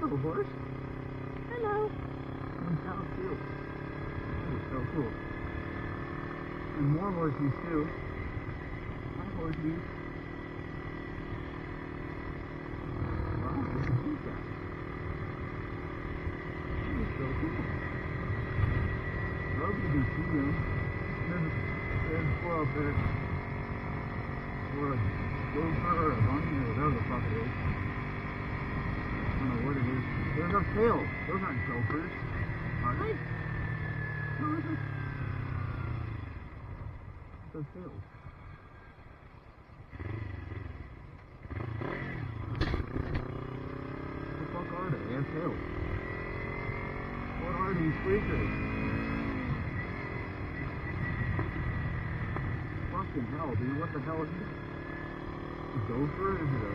Hello, horse. Hello. And cow too. That is so cool. And more horses too. Hi, horses. Wow, look at these guys. That is so cool. I hope you can see them. There's a squirrel up there. Or a gopher or a bunny or whatever the fuck it is. I don't know what it is. There's no tails. Those aren't gophers. Are they? No, those are... Those tails. What the fuck are they? They have tails. What are these creatures? Fucking hell, dude. What the hell is this? A gopher? Is it a...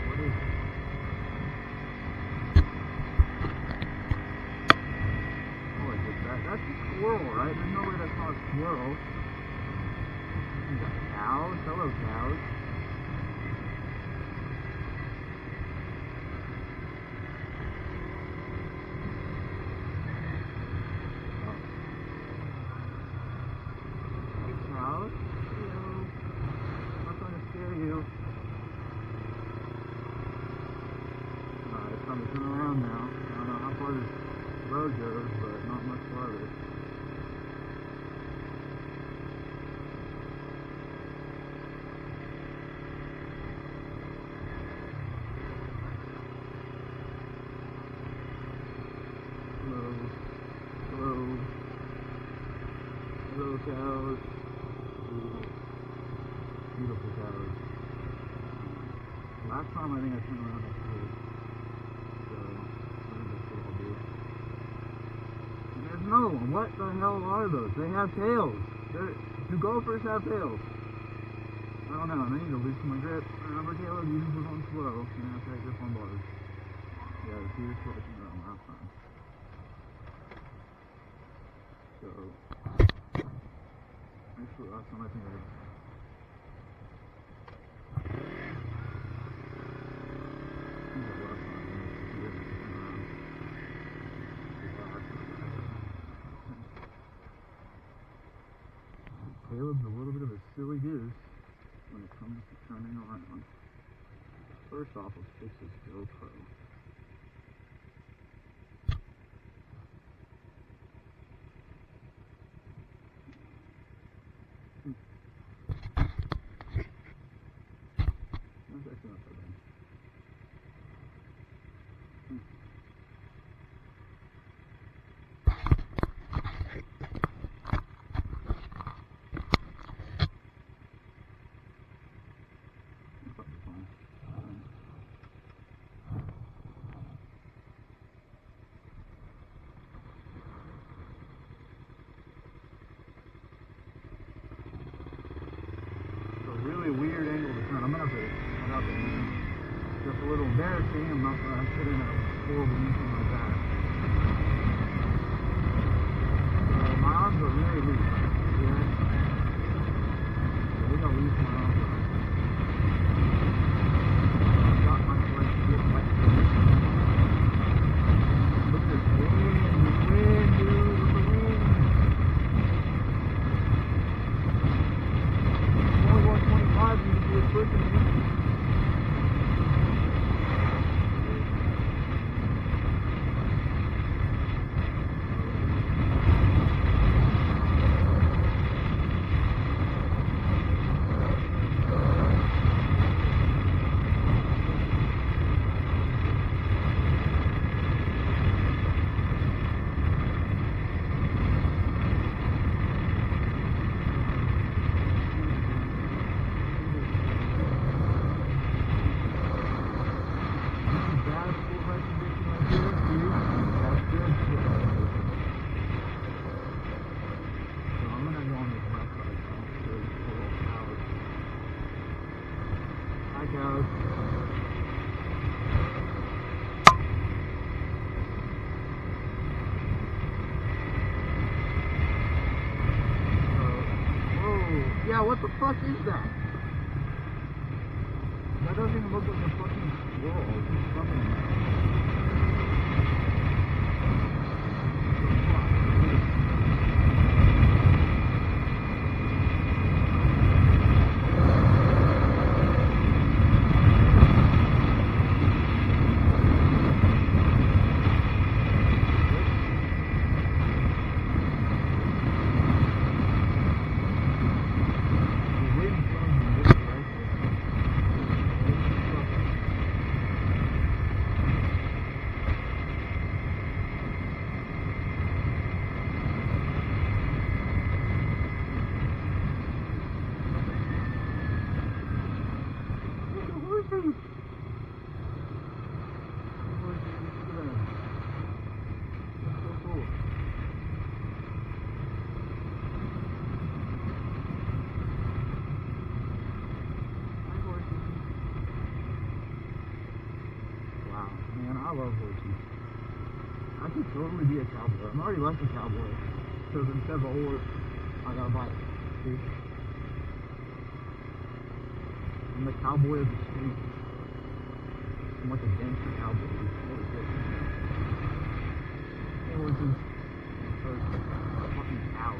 What is it? That's a squirrel, right? There's no way that's not a squirrel. We got cows. Hello, cows. Hey, cows. Hello. I'm not trying to scare you. Alright, it's time to turn around now. I don't know how far this road goes, but Last time I think I turned around at school. So, I think that's what I'll do. And there's no one. What the hell are those? They have tails. Do gophers have tails? I don't know. I need to loosen my grip. Remember, Taylor, usually was on slow. And I have to grip on bars. Yeah, the Cedar Selection around last time. So, actually, last time I think I Caleb's a little bit of a silly goose when it comes to turning around. First off, let's fix his GoPro. That's actually not so bad. Really weird angle to turn. I'm gonna have to cut out the end. Just a little embarrassing. I'm not gonna put in a horrible anything like that. My arms are very loose. Yeah. So we gotta lose my arms. I've got my legs to get wet. Look at this wind, dude. Look at the wind. Only 125, you can do it pushing me. Yeah, what the fuck is that? That doesn't even look like a fucking squirrel. It's something. I love horses. I could totally be a cowboy. I'm already like a cowboy. Because instead of a horse, I got a bike. See? I'm the cowboy of the street. I'm like a gangster cowboy. Horses are fucking cows.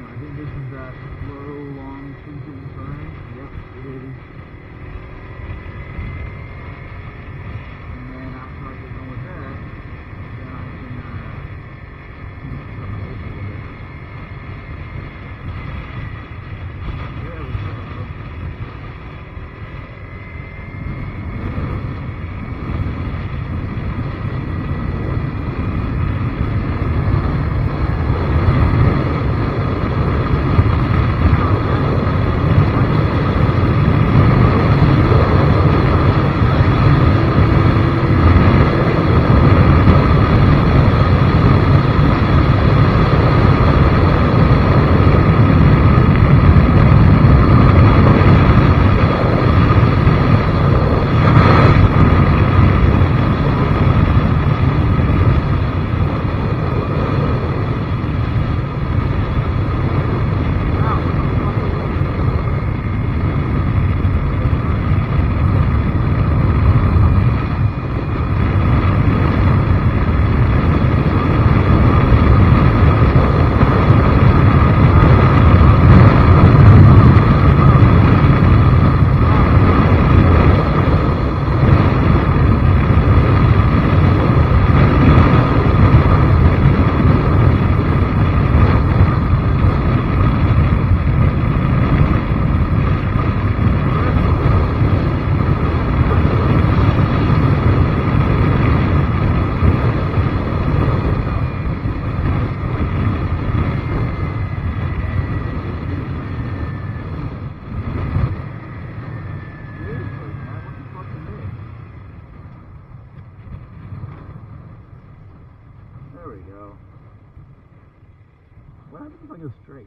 I think this is that slow, long, sweeping turn. Yep, it is. looks like it's straight.